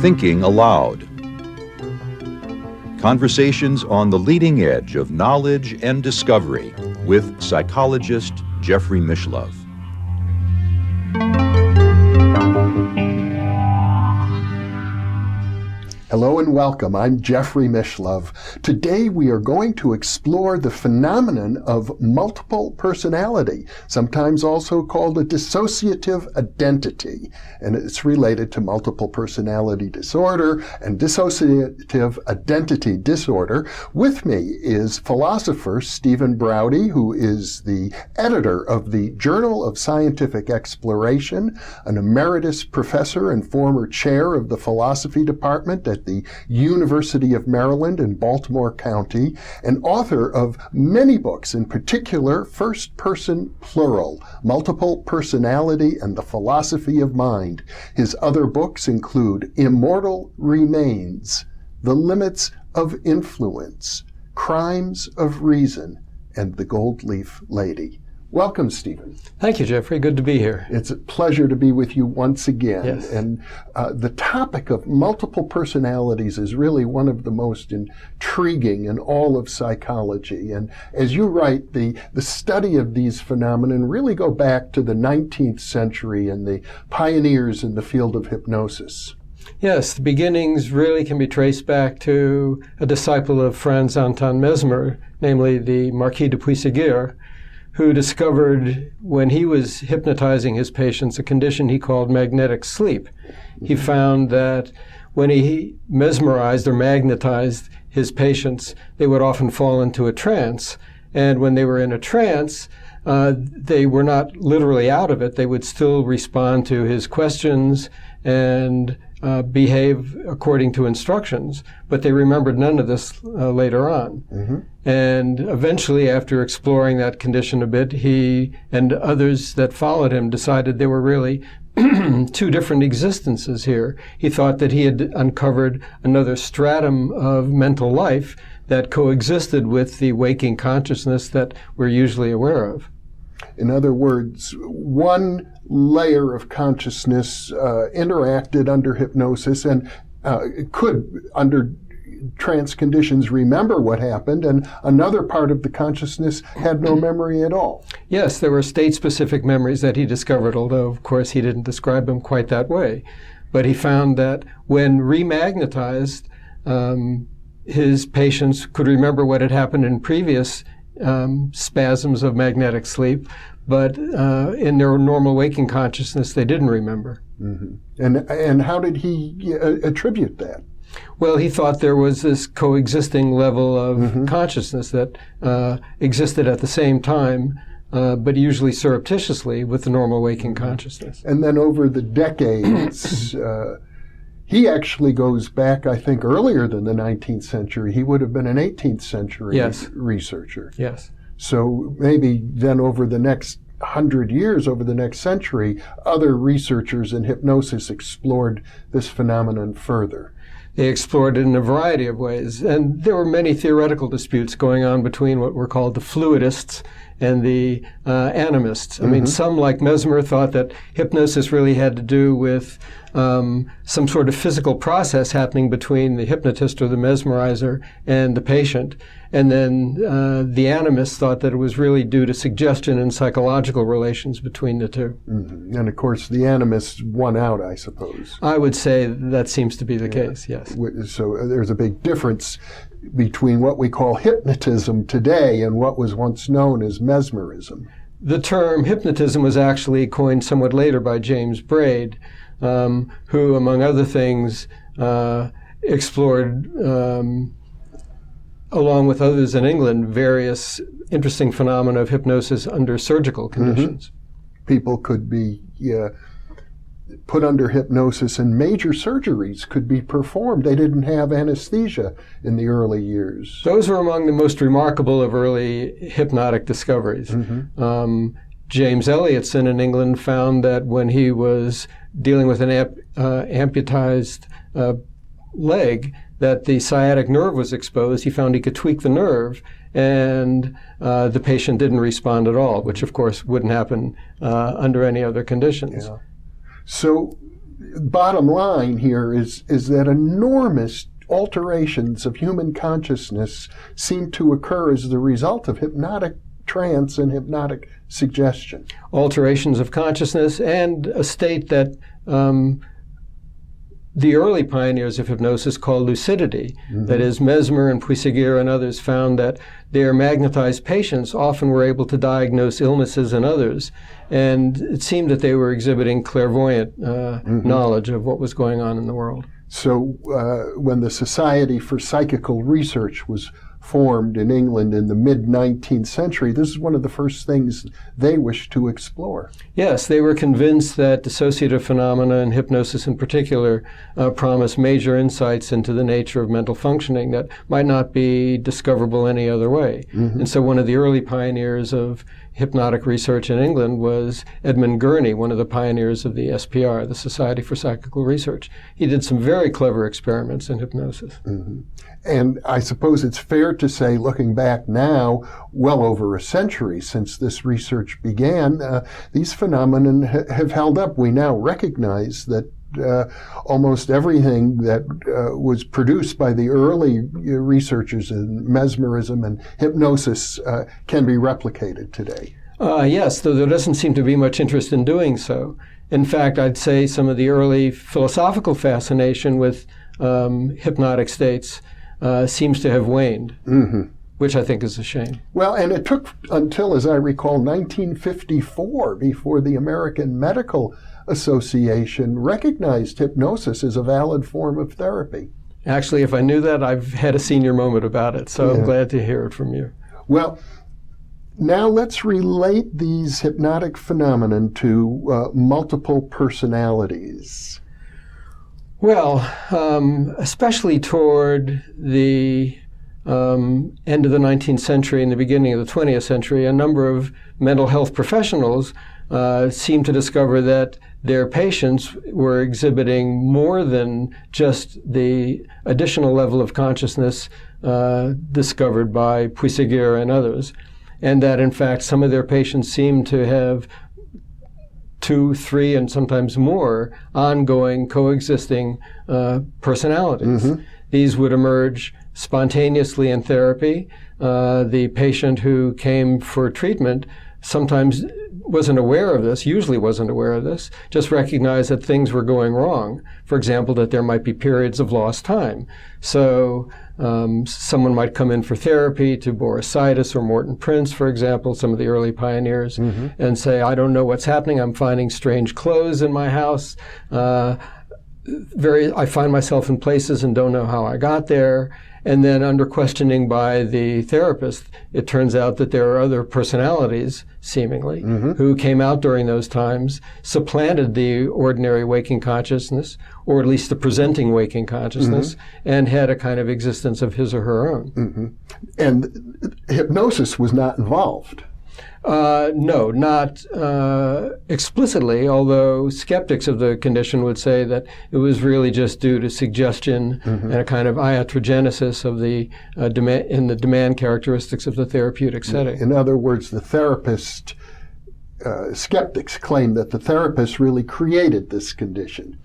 Thinking Aloud. Conversations on the leading edge of knowledge and discovery with psychologist Jeffrey Mishlove. Hello and welcome. I'm Jeffrey Mishlove. Today we are going to explore the phenomenon of multiple personality, sometimes also called a dissociative identity, and it's related to multiple personality disorder and dissociative identity disorder. With me is philosopher Stephen Braude, who is the editor of the Journal of Scientific Exploration, an emeritus professor and former chair of the philosophy department at the University of Maryland in Baltimore County, and author of many books, in particular First Person Plural, Multiple Personality and the Philosophy of Mind. His other books include Immortal Remains, The Limits of Influence, Crimes of Reason, and The Gold Leaf Lady. Welcome, Stephen. Thank you, Jeffrey. Good to be here. It's a pleasure to be with you once again. Yes. And the topic of multiple personalities is really one of the most intriguing in all of psychology. And as you write, the study of these phenomena really go back to the 19th century and the pioneers in the field of hypnosis. Yes, the beginnings really can be traced back to a disciple of Franz Anton Mesmer, namely the Marquis de Puységur, who discovered when he was hypnotizing his patients a condition he called magnetic sleep. He found that when he mesmerized or magnetized his patients, they would often fall into a trance. And when they were in a trance, they were not literally out of it. They would still respond to his questions and behave according to instructions, but they remembered none of this later on. Mm-hmm. And eventually, after exploring that condition a bit, he and others that followed him decided there were really two different existences here. He thought that he had uncovered another stratum of mental life that coexisted with the waking consciousness that we're usually aware of. In other words, one layer of consciousness interacted under hypnosis and could, under trance conditions, remember what happened, and another part of the consciousness had no memory at all. Yes, there were state-specific memories that he discovered, although, of course, he didn't describe them quite that way. But he found that when remagnetized, his patients could remember what had happened in previous spasms of magnetic sleep, but in their normal waking consciousness, they didn't remember. Mm-hmm. And how did he attribute that? Well, he thought there was this coexisting level of consciousness that existed at the same time, but usually surreptitiously with the normal waking consciousness. And then over the decades, he actually goes back, I think, earlier than the 19th century. He would have been an 18th century researcher. Yes. So maybe then over the next 100 years, over the next century, other researchers in hypnosis explored this phenomenon further. They explored it in a variety of ways. And there were many theoretical disputes going on between what were called the fluidists and the animists. I mean, some, like Mesmer, thought that hypnosis really had to do with some sort of physical process happening between the hypnotist or the mesmerizer and the patient. And then the animists thought that it was really due to suggestion and psychological relations between the two. Mm-hmm. And of course, the animists won out, I suppose. I would say that seems to be the case, yes. So there's a big difference between what we call hypnotism today and what was once known as mesmerism. The term hypnotism was actually coined somewhat later by James Braid, who, among other things, explored, along with others in England, various interesting phenomena of hypnosis under surgical conditions. People could be put under hypnosis and major surgeries could be performed. They didn't have anesthesia in the early years. Those were among the most remarkable of early hypnotic discoveries. James Elliotson in England found that when he was dealing with an amputized leg, that the sciatic nerve was exposed. He found he could tweak the nerve and the patient didn't respond at all, which of course wouldn't happen under any other conditions. Yeah. So bottom line here is that enormous alterations of human consciousness seem to occur as the result of hypnotic trance and hypnotic suggestion. Alterations of consciousness and a state that the early pioneers of hypnosis called lucidity. Mm-hmm. That is, Mesmer and Puissigir and others found that their magnetized patients often were able to diagnose illnesses in others, and it seemed that they were exhibiting clairvoyant knowledge of what was going on in the world. So when the Society for Psychical Research was formed in England in the mid-19th century, this is one of the first things they wished to explore. Yes, they were convinced that dissociative phenomena, and hypnosis in particular, promise major insights into the nature of mental functioning that might not be discoverable any other way. Mm-hmm. And so one of the early pioneers of hypnotic research in England was Edmund Gurney, one of the pioneers of the SPR, the Society for Psychical Research. He did some very clever experiments in hypnosis. Mm-hmm. And I suppose it's fair to say, looking back now, well over a century since this research began, these phenomena have held up. We now recognize that almost everything that was produced by the early researchers in mesmerism and hypnosis can be replicated today. Yes, though there doesn't seem to be much interest in doing so. In fact, I'd say some of the early philosophical fascination with hypnotic states seems to have waned, which I think is a shame. Well, and it took until, as I recall, 1954 before the American Medical Association recognized hypnosis as a valid form of therapy. Actually, if I knew that, I've had a senior moment about it, so I'm glad to hear it from you. Well, now let's relate these hypnotic phenomena to multiple personalities. Well, especially toward the end of the 19th century and the beginning of the 20th century, a number of mental health professionals seemed to discover that their patients were exhibiting more than just the additional level of consciousness discovered by Puissigir and others, and that in fact some of their patients seemed to have 2, 3, and sometimes more ongoing, coexisting personalities. Mm-hmm. These would emerge spontaneously in therapy. The patient who came for treatment sometimes wasn't aware of this, usually wasn't aware of this, just recognized that things were going wrong. For example, that there might be periods of lost time. So someone might come in for therapy to Borositis or Morton Prince, for example, some of the early pioneers, and say, I don't know what's happening. I'm finding strange clothes in my house. I find myself in places and don't know how I got there. And then under questioning by the therapist, it turns out that there are other personalities, seemingly, who came out during those times, supplanted the ordinary waking consciousness, or at least the presenting waking consciousness, and had a kind of existence of his or her own. And hypnosis was not involved. No, not explicitly, although skeptics of the condition would say that it was really just due to suggestion and a kind of iatrogenesis of the demand characteristics of the therapeutic setting. In other words, the skeptics claim that the therapist really created this condition.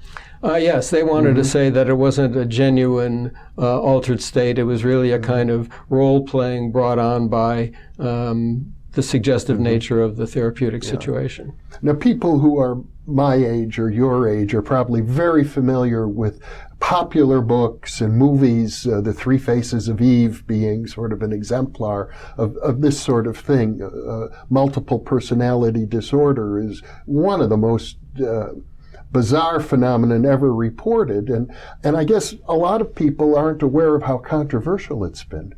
Yes, they wanted to say that it wasn't a genuine altered state. It was really a kind of role-playing brought on by the suggestive nature of the therapeutic situation. Now, people who are my age or your age are probably very familiar with popular books and movies, The Three Faces of Eve being sort of an exemplar of this sort of thing. Multiple personality disorder is one of the most bizarre phenomenon ever reported, and I guess a lot of people aren't aware of how controversial it's been.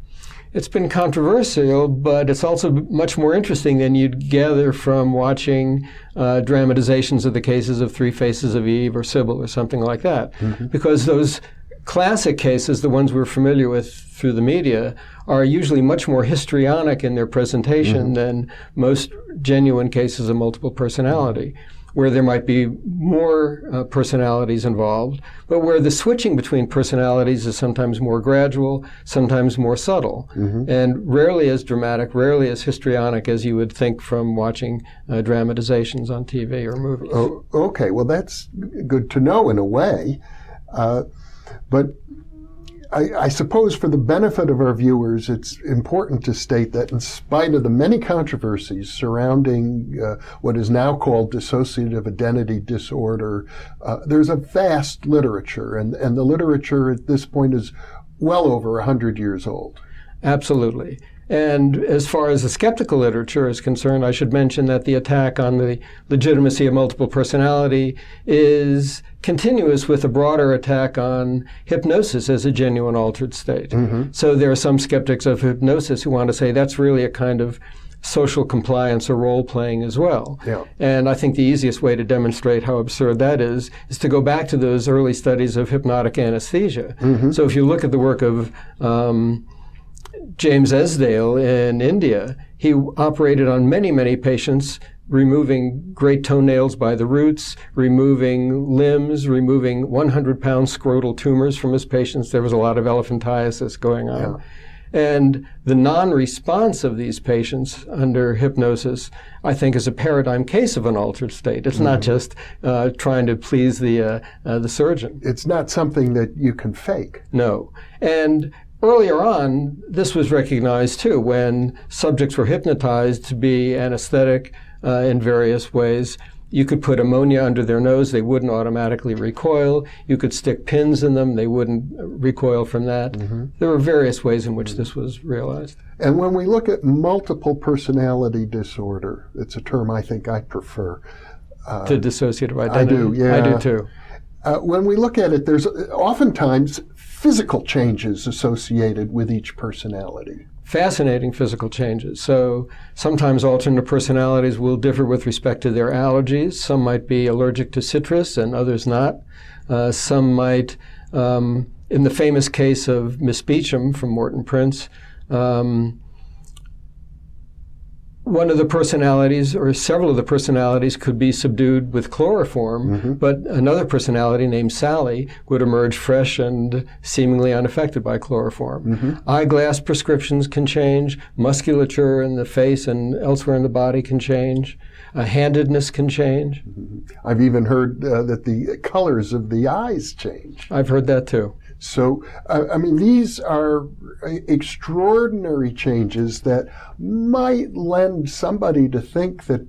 It's been controversial, but it's also much more interesting than you'd gather from watching dramatizations of the cases of Three Faces of Eve or Sybil or something like that, because those classic cases, the ones we're familiar with through the media, are usually much more histrionic in their presentation than most genuine cases of multiple personality, where there might be more personalities involved, but where the switching between personalities is sometimes more gradual, sometimes more subtle, and rarely as dramatic, rarely as histrionic as you would think from watching dramatizations on TV or movies. Oh, okay, well, that's good to know in a way. But I suppose for the benefit of our viewers, it's important to state that in spite of the many controversies surrounding what is now called dissociative identity disorder, there's a vast literature, and the literature at this point is well over 100 years old. Absolutely. And as far as the skeptical literature is concerned, I should mention that the attack on the legitimacy of multiple personality is continuous with a broader attack on hypnosis as a genuine altered state. So there are some skeptics of hypnosis who want to say that's really a kind of social compliance or role-playing as well. Yeah. And I think the easiest way to demonstrate how absurd that is to go back to those early studies of hypnotic anesthesia. So if you look at the work of James Esdale in India, he operated on many, many patients, removing great toenails by the roots, removing limbs, removing 100-pound scrotal tumors from his patients. There was a lot of elephantiasis going on. And the non-response of these patients under hypnosis, I think, is a paradigm case of an altered state. It's not just trying to please the surgeon. It's not something that you can fake. No. And earlier on, this was recognized too, when subjects were hypnotized to be anesthetic in various ways. You could put ammonia under their nose, they wouldn't automatically recoil. You could stick pins in them, they wouldn't recoil from that. There were various ways in which this was realized. And when we look at multiple personality disorder, it's a term I think I prefer. To dissociative identity. I do, yeah. I do too. When we look at it, there's oftentimes physical changes associated with each personality. Fascinating physical changes. So sometimes alternate personalities will differ with respect to their allergies. Some might be allergic to citrus and others not. Some might, in the famous case of Miss Beecham from Morton Prince, one of the personalities, or several of the personalities, could be subdued with chloroform, but another personality named Sally would emerge fresh and seemingly unaffected by chloroform. Eyeglass prescriptions can change, musculature in the face and elsewhere in the body can change, handedness can change. I've even heard that the colors of the eyes change. I've heard that too. So, I mean, these are extraordinary changes that might lend somebody to think that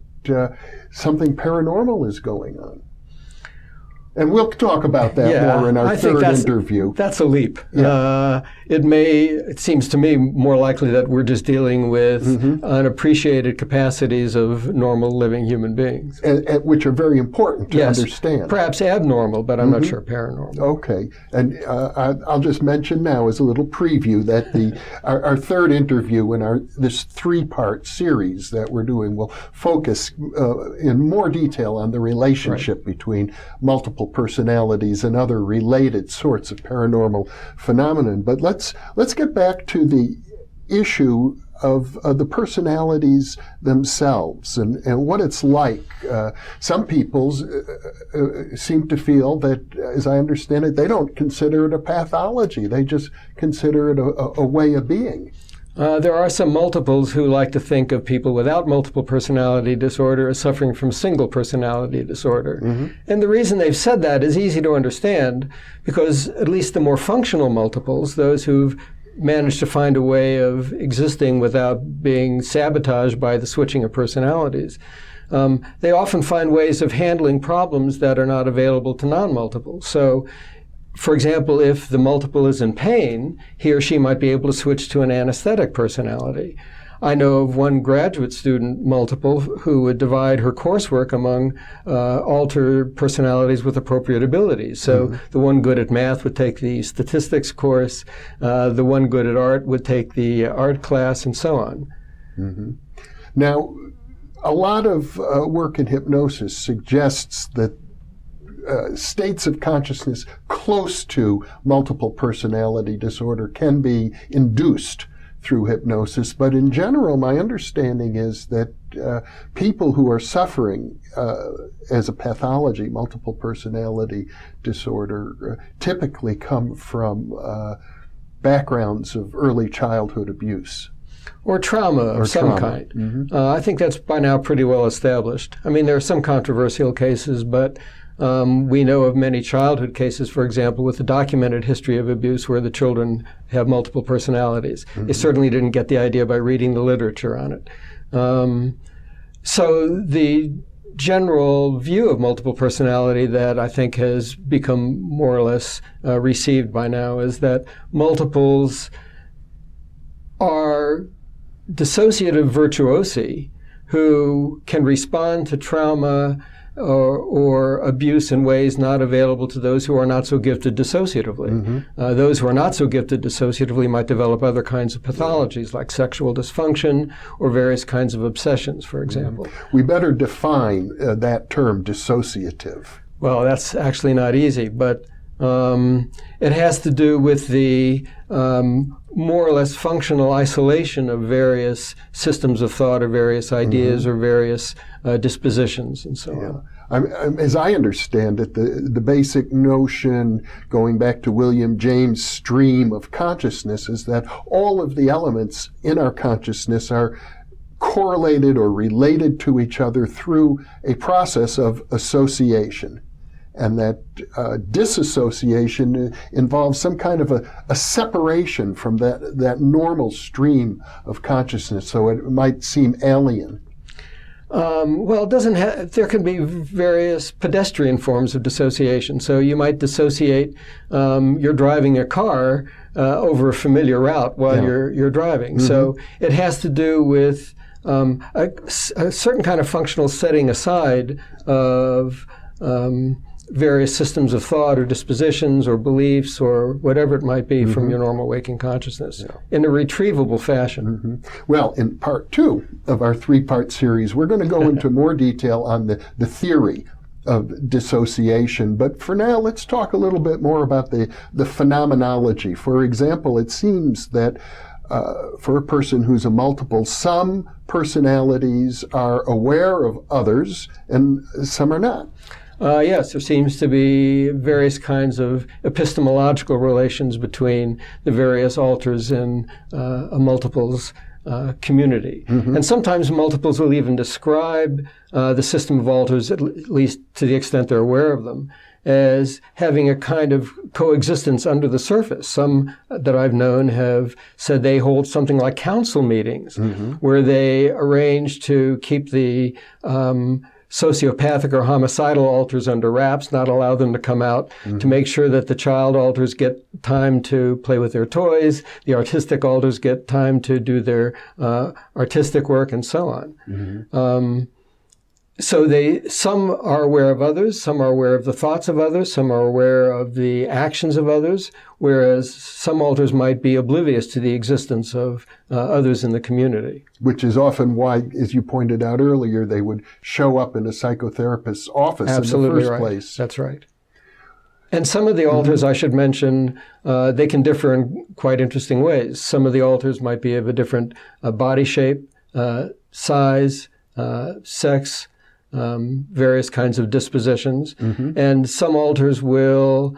something paranormal is going on. And we'll talk about that more in our third interview. That's a leap. It seems to me more likely that we're just dealing with unappreciated capacities of normal living human beings. And which are very important to understand. Perhaps abnormal, but I'm not sure paranormal. Okay. And I'll just mention now as a little preview that our third interview in this three-part series that we're doing will focus in more detail on the relationship between multiple personalities and other related sorts of paranormal phenomenon. But let's get back to the issue of the personalities themselves and what it's like. Some people seem to feel that, as I understand it, they don't consider it a pathology. They just consider it a way of being. There are some multiples who like to think of people without multiple personality disorder as suffering from single personality disorder. And the reason they've said that is easy to understand, because at least the more functional multiples, those who've managed to find a way of existing without being sabotaged by the switching of personalities, they often find ways of handling problems that are not available to non-multiples. So, for example, if the multiple is in pain, he or she might be able to switch to an anesthetic personality. I know of one graduate student multiple who would divide her coursework among altered personalities with appropriate abilities. So the one good at math would take the statistics course, the one good at art would take the art class, and so on. Now, a lot of work in hypnosis suggests that states of consciousness close to multiple personality disorder can be induced through hypnosis. But in general, my understanding is that people who are suffering as a pathology, multiple personality disorder, typically come from backgrounds of early childhood abuse. Or trauma of some kind. Mm-hmm. I think that's by now pretty well established. I mean, there are some controversial cases, but we know of many childhood cases, for example, with a documented history of abuse where the children have multiple personalities. Mm-hmm. They certainly didn't get the idea by reading the literature on it. So the general view of multiple personality that I think has become more or less received by now is that multiples are dissociative virtuosi who can respond to trauma or abuse in ways not available to those who are not so gifted dissociatively. Mm-hmm. Those who are not so gifted dissociatively might develop other kinds of pathologies like sexual dysfunction or various kinds of obsessions, for example. Mm-hmm. We better define that term, dissociative. Well, that's actually not easy, but it has to do with the more or less functional isolation of various systems of thought or various ideas or various dispositions and so on. As I understand it, the basic notion, going back to William James' stream of consciousness, is that all of the elements in our consciousness are correlated or related to each other through a process of association. And that disassociation involves some kind of a separation from that normal stream of consciousness, so it might seem alien. Well, it doesn't have, there can be various pedestrian forms of dissociation. So you might dissociate, you're driving a car over a familiar route while you're driving. Mm-hmm. So it has to do with a certain kind of functional setting aside of various systems of thought or dispositions or beliefs or whatever it might be from your normal waking consciousness in a retrievable fashion. Mm-hmm. Well, in part 2 of our 3-part series, we're going to go into more detail on the theory of dissociation. But for now, let's talk a little bit more about the phenomenology. For example, it seems that for a person who's a multiple, some personalities are aware of others and some are not. Yes, there seems to be various kinds of epistemological relations between the various alters in a multiples community. Mm-hmm. And sometimes multiples will even describe the system of alters, at least to the extent they're aware of them, as having a kind of coexistence under the surface. Some that I've known have said they hold something like council meetings where they arrange to keep the sociopathic or homicidal alters under wraps, not allow them to come out, to make sure that the child alters get time to play with their toys, the artistic alters get time to do their artistic work, and so on. So some are aware of others, some are aware of the thoughts of others, some are aware of the actions of others, whereas some alters might be oblivious to the existence of others in the community. Which is often why, as you pointed out earlier, they would show up in a psychotherapist's office in the first place. That's right. And some of the alters, I should mention, they can differ in quite interesting ways. Some of the alters might be of a different body shape, size, sex, various kinds of dispositions. And some alters will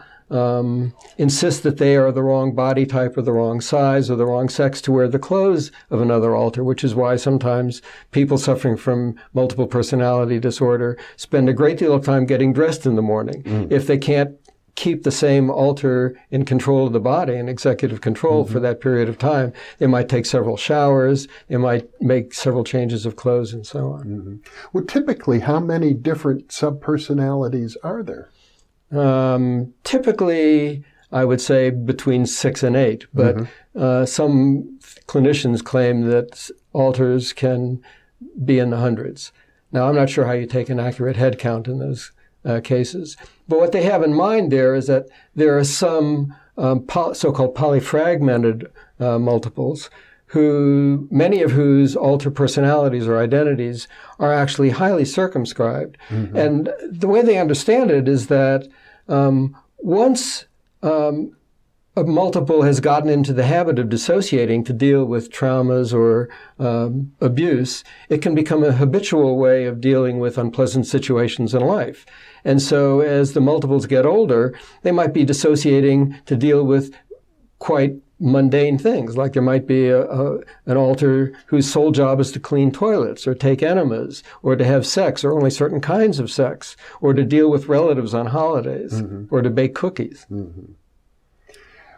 insist that they are the wrong body type or the wrong size or the wrong sex to wear the clothes of another alter, which is why sometimes people suffering from multiple personality disorder spend a great deal of time getting dressed in the morning. If they can't keep the same alter in control of the body and executive control for that period of time, they might take several showers, they might make several changes of clothes, and so on. Well, typically, how many different subpersonalities are there? Typically, I would say between 6 and 8, but some clinicians claim that alters can be in the hundreds. Now, I'm not sure how you take an accurate head count in those cases. But what they have in mind there is that there are some so-called polyfragmented multiples many of whose alter personalities or identities are actually highly circumscribed. Mm-hmm. And the way they understand it is that once a multiple has gotten into the habit of dissociating to deal with traumas or abuse, it can become a habitual way of dealing with unpleasant situations in life. And so as the multiples get older, they might be dissociating to deal with quite mundane things, like there might be an alter whose sole job is to clean toilets or take enemas or to have sex or only certain kinds of sex or to deal with relatives on holidays mm-hmm. or to bake cookies. Mm-hmm.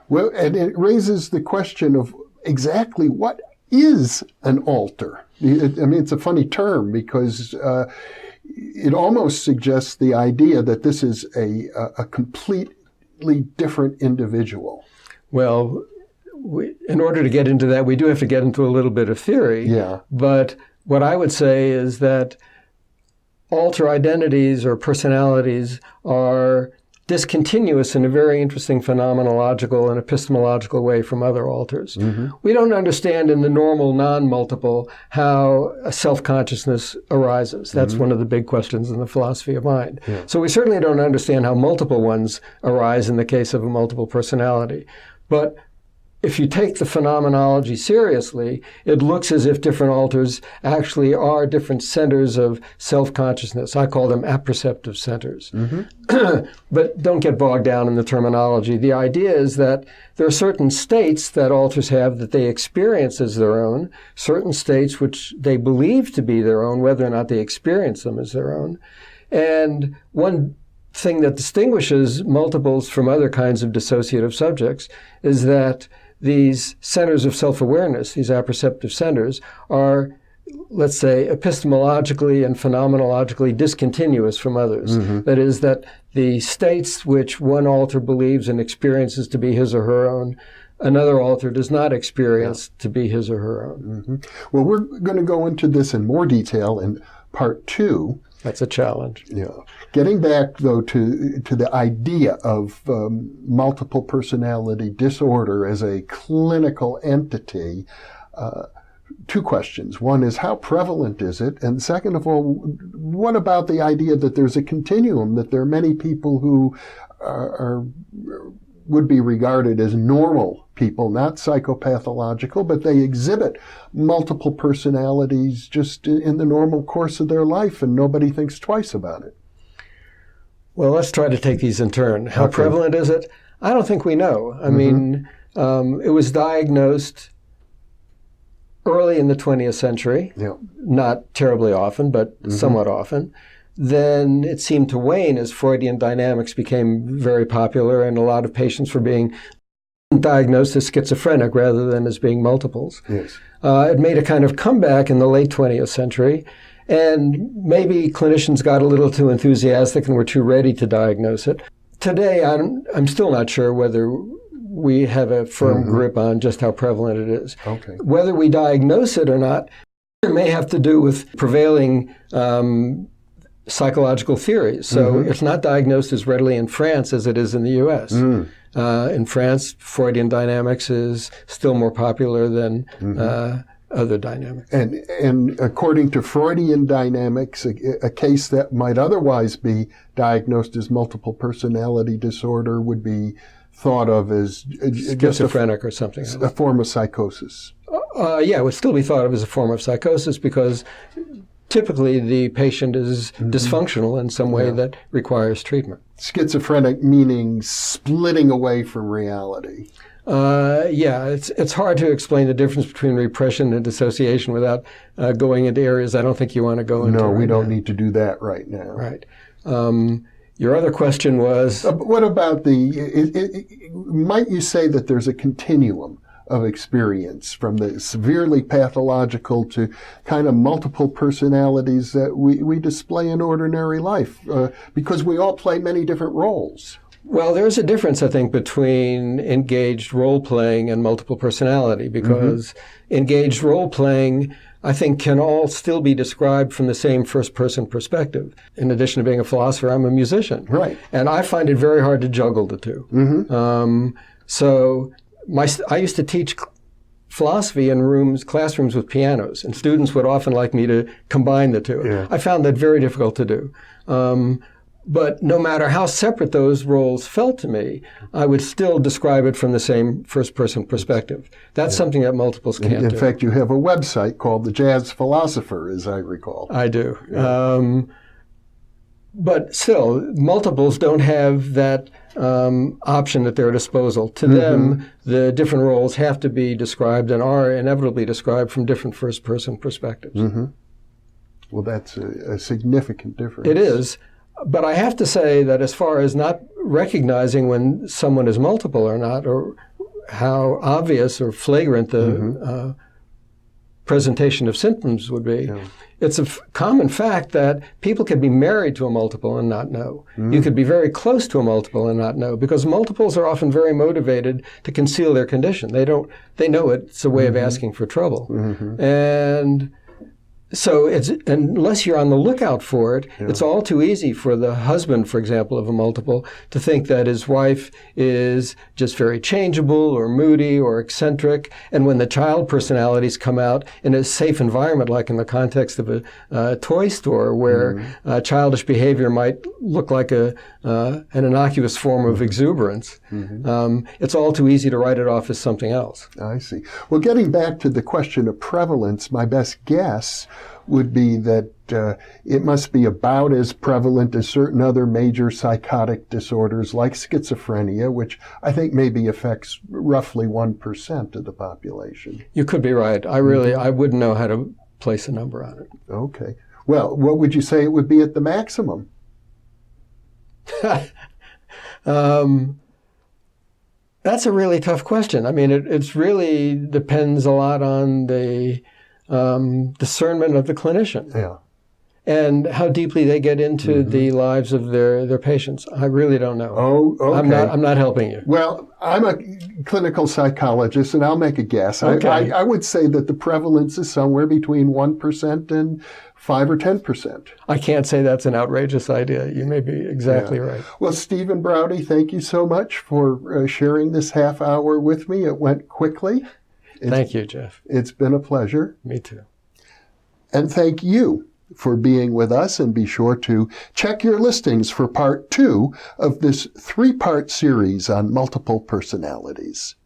Well, and it raises the question of exactly what is an alter. It's a funny term because it almost suggests the idea that this is a completely different individual. Well, in order to get into that, we do have to get into a little bit of theory. Yeah. But what I would say is that alter identities or personalities are discontinuous in a very interesting phenomenological and epistemological way from other alters. Mm-hmm. We don't understand in the normal non-multiple how a self-consciousness arises. That's mm-hmm. one of the big questions in the philosophy of mind. Yeah. So we certainly don't understand how multiple ones arise in the case of a multiple personality. But if you take the phenomenology seriously, it looks as if different alters actually are different centers of self-consciousness. I call them apperceptive centers. Mm-hmm. But don't get bogged down in the terminology. The idea is that there are certain states that alters have that they experience as their own, certain states which they believe to be their own, whether or not they experience them as their own. And one thing that distinguishes multiples from other kinds of dissociative subjects is that these centers of self-awareness, these apperceptive centers, are, let's say, epistemologically and phenomenologically discontinuous from others. Mm-hmm. That is, that the states which one alter believes and experiences to be his or her own, another alter does not experience to be his or her own. Mm-hmm. Well, we're going to go into this in more detail in part 2. That's a challenge. Yeah. Getting back, though, to the idea of multiple personality disorder as a clinical entity, 2 questions. One is, how prevalent is it? And second of all, what about the idea that there's a continuum, that there are many people who would be regarded as normal people, not psychopathological, but they exhibit multiple personalities just in the normal course of their life, and nobody thinks twice about it. Well, let's try to take these in turn. How prevalent is it? I don't think we know. I mean, it was diagnosed early in the 20th century, not terribly often, but somewhat often. Then it seemed to wane as Freudian dynamics became very popular, and a lot of patients were being diagnosed as schizophrenic rather than as being multiples. Yes. It made a kind of comeback in the late 20th century, and maybe clinicians got a little too enthusiastic and were too ready to diagnose it. Today, I'm still not sure whether we have a firm grip on just how prevalent it is. Okay. Whether we diagnose it or not, it may have to do with prevailing psychological theories. So it's not diagnosed as readily in France as it is in the U.S. In France, Freudian dynamics is still more popular than other dynamics. And according to Freudian dynamics, a case that might otherwise be diagnosed as multiple personality disorder would be thought of as schizophrenic or something. A form of psychosis. Yeah, it would still be thought of as a form of psychosis because typically the patient is dysfunctional in some way that requires treatment. Schizophrenic meaning splitting away from reality. It's hard to explain the difference between repression and dissociation without going into areas I don't think you want to go into. No, we don't need to do that right now. Right. Your other question was... what about might you say that there's a continuum of experience from the severely pathological to kind of multiple personalities that we display in ordinary life because we all play many different roles? Well, there's a difference, I think, between engaged role-playing and multiple personality because engaged role-playing, I think, can all still be described from the same first-person perspective. In addition to being a philosopher, I'm a musician. Right. And I find it very hard to juggle the two. So I used to teach philosophy in classrooms with pianos, and students would often like me to combine the two. Yeah. I found that very difficult to do. But no matter how separate those roles felt to me, I would still describe it from the same first-person perspective. That's something that multiples can't do. In fact, you have a website called The Jazz Philosopher, as I recall. I do. Yeah. But still, multiples don't have that option at their disposal. To them, the different roles have to be described and are inevitably described from different first-person perspectives. Well, that's a significant difference. It is. But I have to say that as far as not recognizing when someone is multiple or not, or how obvious or flagrant the presentation of symptoms would be, it's a common fact that people can be married to a multiple and not know. You could be very close to a multiple and not know, because multiples are often very motivated to conceal their condition. They know it's a way of asking for trouble. And so unless you're on the lookout for it, it's all too easy for the husband, for example, of a multiple to think that his wife is just very changeable or moody or eccentric. And when the child personalities come out in a safe environment, like in the context of a toy store where childish behavior might look like an innocuous form of exuberance, it's all too easy to write it off as something else. I see. Well, getting back to the question of prevalence, my best guess would be that it must be about as prevalent as certain other major psychotic disorders like schizophrenia, which I think maybe affects roughly 1% of the population. You could be right. I wouldn't know how to place a number on it. Okay. Well, what would you say it would be at the maximum? That's a really tough question. I mean, it really depends a lot on the discernment of the clinician. Yeah. And how deeply they get into the lives of their patients. I really don't know. Oh, okay. I'm not helping you. Well, I'm a clinical psychologist, and I'll make a guess. Okay. I would say that the prevalence is somewhere between 1% and 5 or 10%. I can't say that's an outrageous idea. You may be exactly right. Well, Stephen Braude, thank you so much for sharing this half hour with me. It went quickly. Thank you, Jeff. It's been a pleasure. Me too. And thank you for being with us, and be sure to check your listings for part 2 of this 3-part series on multiple personalities.